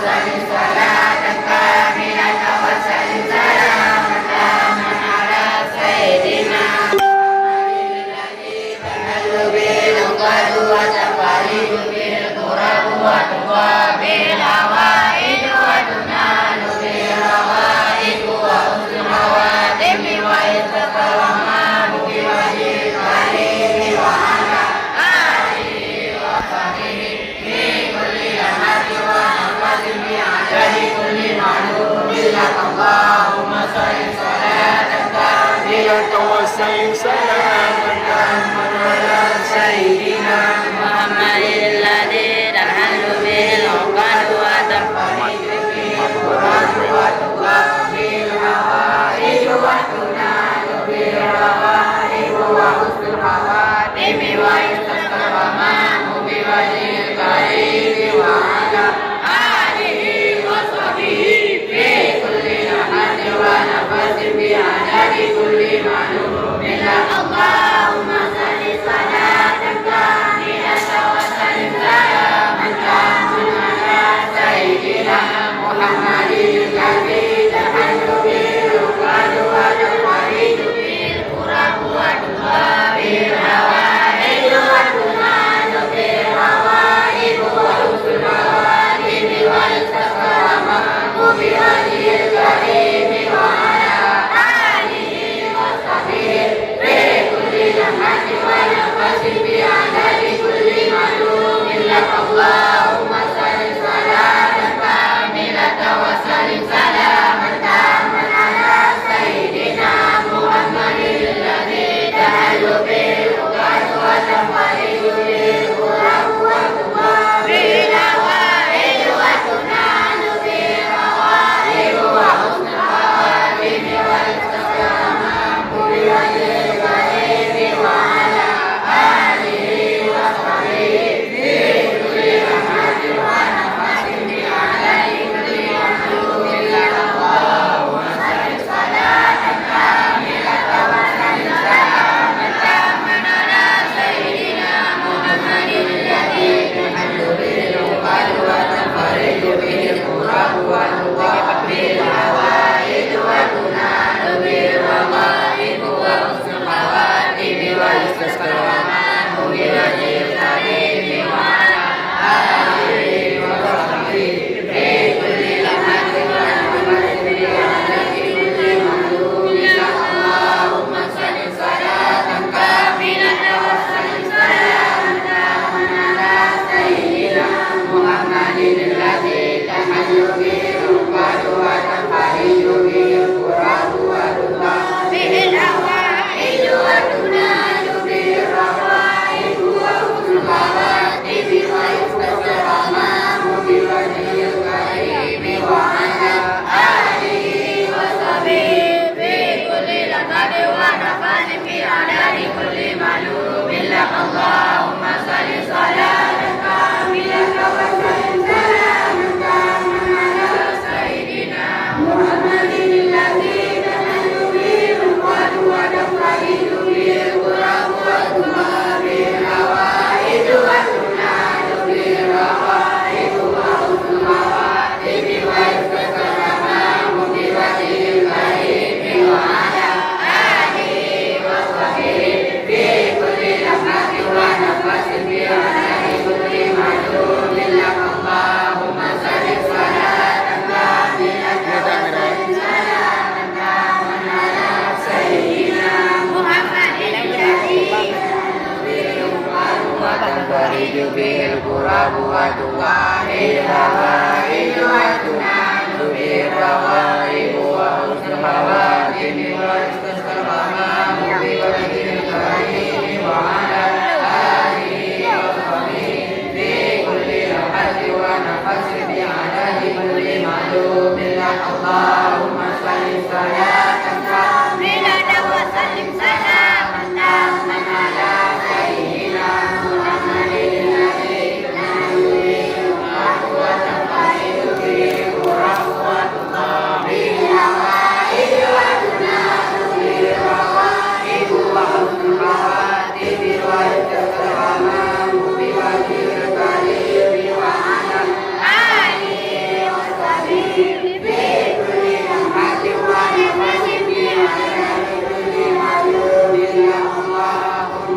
وسلم سلاما تاما على سيدنا محمد الذي تحل به العقد وتنفرج به القرآن وتقضي الحوائج وتنال به الرغائب وحسن الخواتم ويستسقى الغمام بوجه الكريم وعلى آله وصحبه في كل لحظة ونفس بعدد كل معلوم لك اللهم صل صلاة كاملة وسلم سلاما تاما على سيدنا محمد الذي تحل به العقد وتنفرج به الكرب وتقضي الحوائج وتنال به الرغائب وحسن الخواتم ويستسقى الغمام بوجه الكريم وعلى آله وصحبه في كل لمحة ونفس بعدد كل معلوم لك اللهم صل صلاة كاملة وسلم سلاما تاما على سيدنا محمد الذي تحل به العقد وتنفرج به الكرب وتقضي الحوائج وتنال به الرغائب وحسن الخواتم ويستسقى الغمام بوجه الكريم وعلى آله وصحبه في كل لمحة ونفس بعدد كل معلوم لك اللهم صل صلاة كاملة وسلم سلاما تاما على سيدنا محمد الذي تحل به العقد وتنفرج به الكرب وتقضي الحوائج وتنال به الرغائب وحسن الخواتم ويستسقى الغمام بوجه الكريم وعلى آله وصحبه في كل لمحة ونفس بعدد كل معلوم لك اللهم صل صلاة كاملة وسلم سلاما تاما على سيدنا محمد الذي تحل به العقد وتنفرج به الكرب وتقضي الحوائج وتنال به الرغائب وحسن الخواتم ويستسقى الغمام بوجه الكريم وعلى آله وصحبه في كل لمحة ونفس بعدد كل معلوم لك اللهم صل صلاة كاملة وسلم سلاما تاما على سيدنا محمد الذي تحل به العقد وتنفرج به الكرب وتقضي الحوائج وتنال به الرغائب وحسن الخواتم ويستسقى الغمام بوجه الكريم وعلى آله وصحبه في كل لمحة ونفس بعدد كل معلوم لك اللهم صل صلاة كاملة وسلم سلاما تاما على سيدنا محمد الذي وتنفرج به الكرب وتقضي الحوائج وتنال به الرغائب وحسن الخواتم ويستسقى الغمام بوجه الكريم وعلى آله وصحبه في كل لمحة ونفس بعدد كل معلوم لك اللهم صل صلاة كاملة وسلم سلاما تاما على سيدنا محمد الذي تحل به العقد وتنفرج به الكرب وتقضي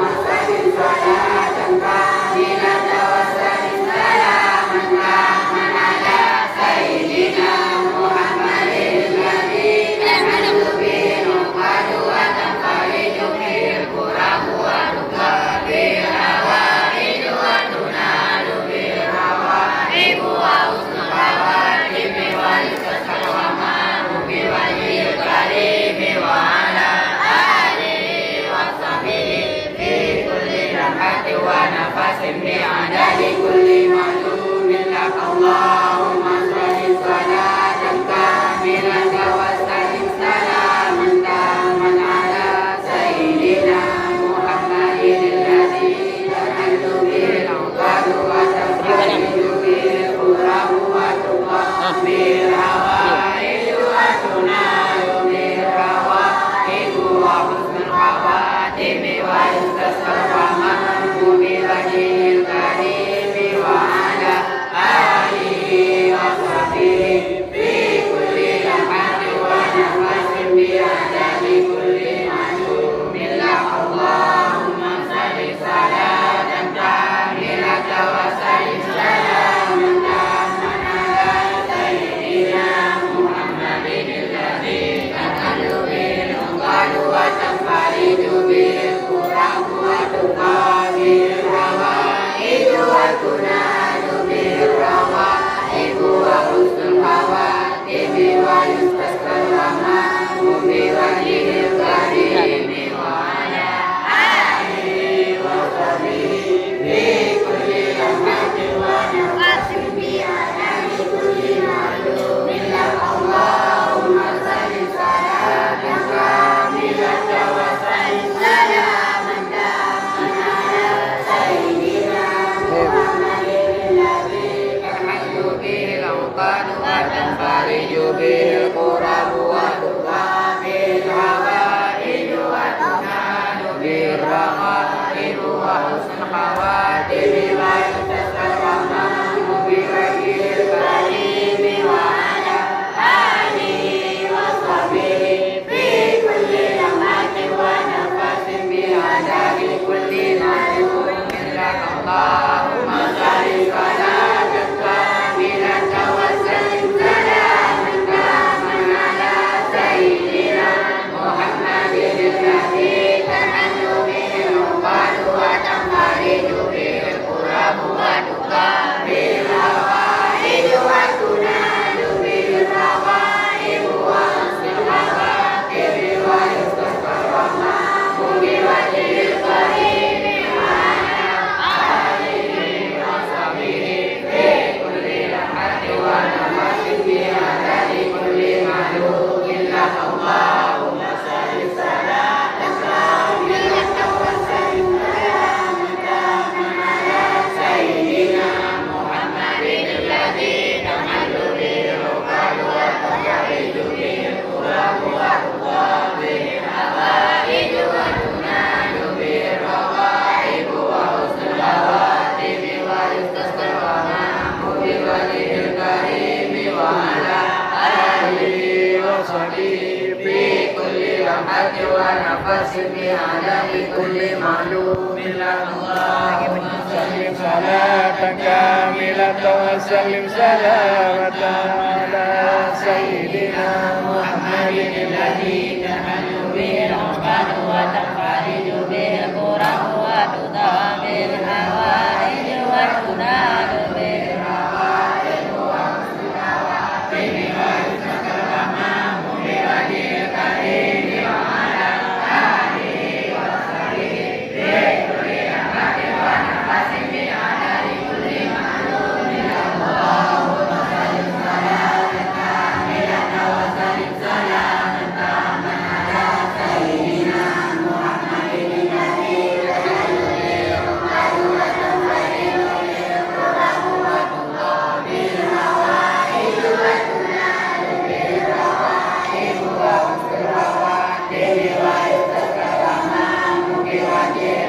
sallim salatan kamilatan wa sallim salaman taman ala sayyidina Muhammadin alladzi tanhalu bihil uqadu wa tanfariju bihil kurabu wa tuqadu bihil hawaiju wa tunalu bihil hawaibu wa husnul khawatimi wa yustasqal ghamamu biwajhil karimi wa ala alihi wa sahbihi fi kulli lamhatin wa nafasin bi'adadi kulli ma'lumin lak Allahumma shalli salatan kamilatan wa sallim salaman taman ala sayyidina Muhammadin alladzi tanhalu bihil uqadu wa tanfariju bihil kurabu wa tuqadu bihil hawaiju wa tunalu bihil hawaibu wa husnul khawatimi wa yustasqal ghamamu biwajhil karimi wa ala alihi wa sahbihi fi kulli lamhatin wa nafasin bi'adadi kulli ma'lumin lak Allahumma shalli salatan kamilatan wa sallim salaman taman ala sayyidina Muhammadin alladzi tanhalu bihil uqadu wa tanfariju bihil kurabu wa tuqadu bihil hawaiju wa tunalu bihil hawaibu wa husnul khawatimi wa yustasqal ghamamu biwajhil karimi wa ala alihi wa sahbihi fi kulli lamhatin wa nafasin bi'adadi kulli ma'lumin lak Allahumma shalli salatan kamilatan wa sallim salaman taman ala sayyidina Muhammadin alladzi tanhalu bihil uqadu wa tanfariju bihil kurabu wa tuqadu bihil hawaiju wa tunalu bihil raqaibu wa husnul khawatimi wa yustasqal ghamamu biwajhil karimi wa ala alihi wa sahbihi fi kulli lamhatin wa nafasin bi'adadi kulli ma'lumin lak Allahumma shalli salatan kamilatan wa sallim salaman taman ala sayyidina Muhammadin alladzi tanhalu bihil uqadu wa tanfariju bihil kurabu wa tuqadu bihil hawaiju wa tunalu bihil hawaibu wa husnul khawatimi wa yustasqal ghamamu biwajhil karimi wa ala alihi wa sahbihi fi kulli lamhatin wa nafasin bi'adadi kulli ma'lumin lak Allahumma shalli salatan kamilatan wa sallim salaman taman ala sayyidina Muhammadin alladzi tanhalu bihil uqadu wa tanfariju bihil kurabu wa tuqadu bihil hawaiju wa tunalu bihil hawaibu wa husnul khawatimi wa yustasqal ghamamu biwajhil karimi wa ala alihi wa sahbihi fi kulli lamhatin wa nafasin bi'adadi kulli ma'lumin lak Allahumma shalli salatan kamilatan wa sallim salamatan ala sayyidina Muhammadin alladzi tanhalu bihil uqadu wa tanfariju bihil kurabu wa tuqadu bihil hawaiju wa tunalu bihil hawaibu wa husnul khawatimi wa yustasqal ghamamu biwajhil karimi wa ala alihi wa sahbihi fi kulli lamhatin wa nafasin bi'adadi kulli ma'lumin lak Allahumma shalli salatan kamilatan wa sallim salaman taman ala sayyidina Muhammadin alladzi tanhalu bihil uqadu wa tanfariju bihil kurabu wa tuqadu bihil hawaiju wa tunalu bihil hawaibu wa husnul khawatimi wa yustasqal ghamamu biwajhil